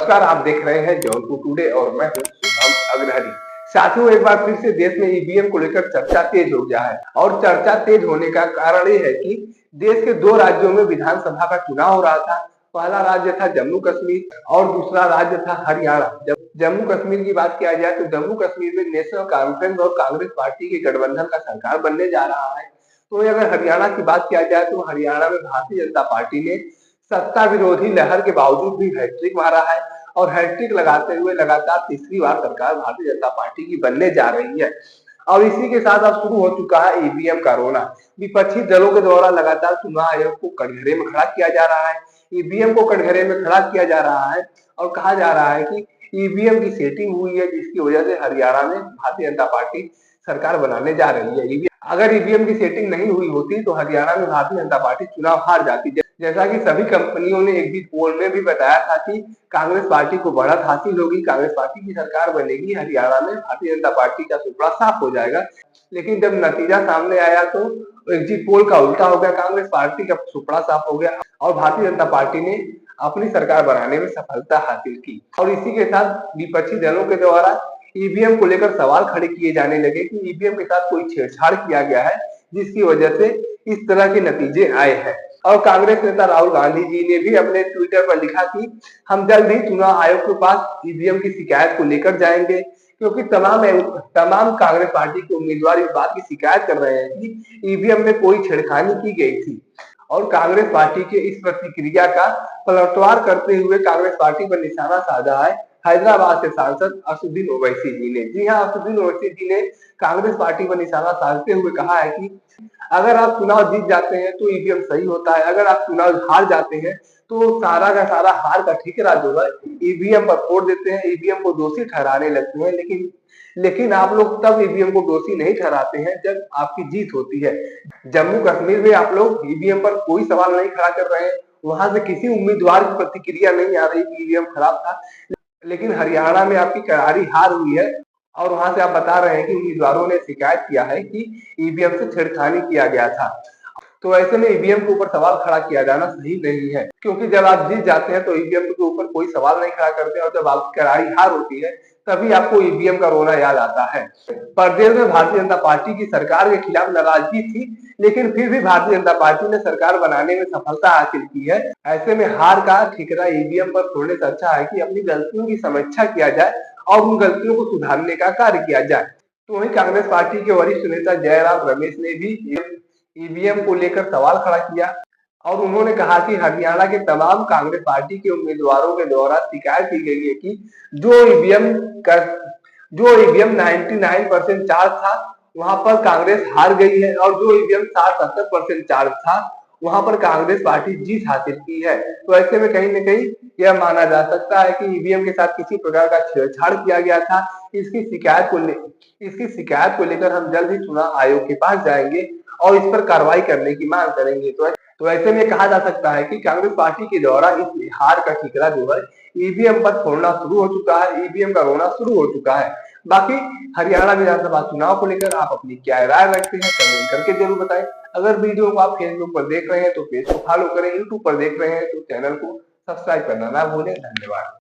नमस्कार, आप देख रहे हैं जौनपुर टुडे और मैं हूं शुभम अग्रहरी। साथियों, एक बार फिर से देश में ईवीएम को लेकर चर्चा तेज हो गया है और चर्चा तेज होने का कारण ये है कि देश के दो राज्यों में विधानसभा का चुनाव हो रहा था। पहला राज्य था जम्मू कश्मीर और दूसरा राज्य था हरियाणा। जब जम्मू कश्मीर की बात किया जाए तो जम्मू कश्मीर में नेशनल कॉन्फ्रेंस और कांग्रेस पार्टी के गठबंधन का सरकार बनने जा रहा है। तो अगर हरियाणा की बात किया जाए तो हरियाणा में भारतीय जनता पार्टी ने सत्ता विरोधी लहर के बावजूद भी हैट्रिक मारा है और हैट्रिक लगाते हुए लगातार तीसरी बार सरकार भारतीय जनता पार्टी की बनने जा रही है। और इसी के साथ अब शुरू हो चुका है ईवीएम का रोना। विपक्षी दलों के द्वारा लगातार चुनाव आयोग को कटघरे में खड़ा किया जा रहा है, ईवीएम को कटघरे में खड़ा किया जा रहा है और कहा जा रहा है कि ईवीएम की सेटिंग हुई है, जिसकी वजह से हरियाणा में भारतीय जनता पार्टी सरकार बनाने जा रही है। अगर ईवीएम की सेटिंग नहीं हुई होती तो हरियाणा में भारतीय जनता पार्टी चुनाव हार जाती। जैसा कि सभी कंपनियों ने एग्जिट पोल में भी बताया था कि कांग्रेस पार्टी को बढ़त हासिल होगी, कांग्रेस पार्टी की सरकार बनेगी, हरियाणा में भारतीय जनता पार्टी का सुपड़ा साफ हो जाएगा। लेकिन जब नतीजा सामने आया तो एग्जिट पोल का उल्टा हो गया, कांग्रेस पार्टी का सुपड़ा साफ हो गया और भारतीय जनता पार्टी ने अपनी सरकार बनाने में सफलता हासिल की। और इसी के साथ विपक्षी दलों के द्वारा ईवीएम को लेकर सवाल खड़े किए जाने लगे कि ईवीएम के साथ कोई छेड़छाड़ किया गया है, जिसकी वजह से इस तरह के नतीजे आए हैं। और कांग्रेस नेता राहुल गांधी जी ने भी अपने ट्विटर पर लिखा कि हम जल्द ही चुनाव आयोग के पास ईवीएम की शिकायत को लेकर जाएंगे, क्योंकि तमाम कांग्रेस पार्टी के उम्मीदवार इस बात की शिकायत कर रहे हैं कि ईवीएम में कोई छेड़खानी की गई थी। और कांग्रेस पार्टी के इस प्रतिक्रिया का पलटवार करते हुए कांग्रेस पार्टी पर निशाना साधा है हैदराबाद से सांसद असदुद्दीन ओवैसी जी ने। जी हाँ, असदुद्दीन ओवैसी जी ने कांग्रेस पार्टी पर निशाना साधते हुए कहा है कि अगर आप चुनाव जीत जाते हैं तो ईवीएम सही होता है, अगर आप चुनाव हार जाते हैं तो सारा का सारा हार का ठिकरा जो है ईवीएम पर फोड़ देते हैं, ईवीएम को दोषी ठहराने लगते हैं। लेकिन आप लोग तब ईवीएम को दोषी नहीं ठहराते हैं जब आपकी जीत होती है। जम्मू कश्मीर में आप लोग ईवीएम पर कोई सवाल नहीं खड़ा कर रहे हैं, वहां से किसी उम्मीदवार की प्रतिक्रिया नहीं आ रही कि ईवीएम खराब था। लेकिन हरियाणा में आपकी करारी हार हुई है और वहां से आप बता रहे हैं कि उम्मीदवारों ने शिकायत किया है कि ईवीएम से छेड़खानी किया गया था। तो ऐसे में ईवीएम के ऊपर सवाल खड़ा किया जाना सही नहीं है, क्योंकि जब आप जीत जाते हैं तो ईवीएम के ऊपर कोई सवाल नहीं खड़ा करते और जब आपकी करारी हार होती है तभी आपको ईवीएम का रोना याद आता है। प्रदेश में भारतीय जनता पार्टी की सरकार के खिलाफ नाराजगी थी, लेकिन फिर भी भारतीय जनता पार्टी ने सरकार बनाने में सफलता हासिल की है। ऐसे में हार का ठिकरा ईवीएम पर फोड़ने से अच्छा है कि अपनी गलतियों की समीक्षा किया जाए और उन गलतियों को सुधारने का कार्य किया जाए। तो वहीं कांग्रेस पार्टी के वरिष्ठ नेता जयराम रमेश ने भी ईवीएम को लेकर सवाल खड़ा किया और उन्होंने कहा कि हरियाणा के तमाम कांग्रेस पार्टी के उम्मीदवारों के द्वारा शिकायत की गई है कि जो ईवीएम 99% चार्ज था वहां पर कांग्रेस हार गई है और जो ईवीएम 60-70% चार्ज था वहां पर कांग्रेस पार्टी जीत हासिल की है। तो ऐसे में कहीं न कहीं यह माना जा सकता है कि ईवीएम के साथ किसी प्रकार का छेड़छाड़ किया गया था। इसकी शिकायत को लेकर हम जल्द ही चुनाव आयोग के पास जाएंगे और इस पर कार्रवाई करने की मांग करेंगे। तो ऐसे में कहा जा सकता है कि कांग्रेस पार्टी के द्वारा इस हार का ठिकरा जो है ईवीएम पर फोड़ना शुरू हो चुका है, ईवीएम का रोना शुरू हो चुका है। बाकी हरियाणा विधानसभा चुनाव को लेकर आप अपनी क्या राय रखते हैं कमेंट करके जरूर बताएं। अगर वीडियो को आप फेसबुक पर देख रहे हैं तो पेज को फॉलो करें, यूट्यूब पर देख रहे हैं तो चैनल को सब्सक्राइब करना ना भूलें। धन्यवाद।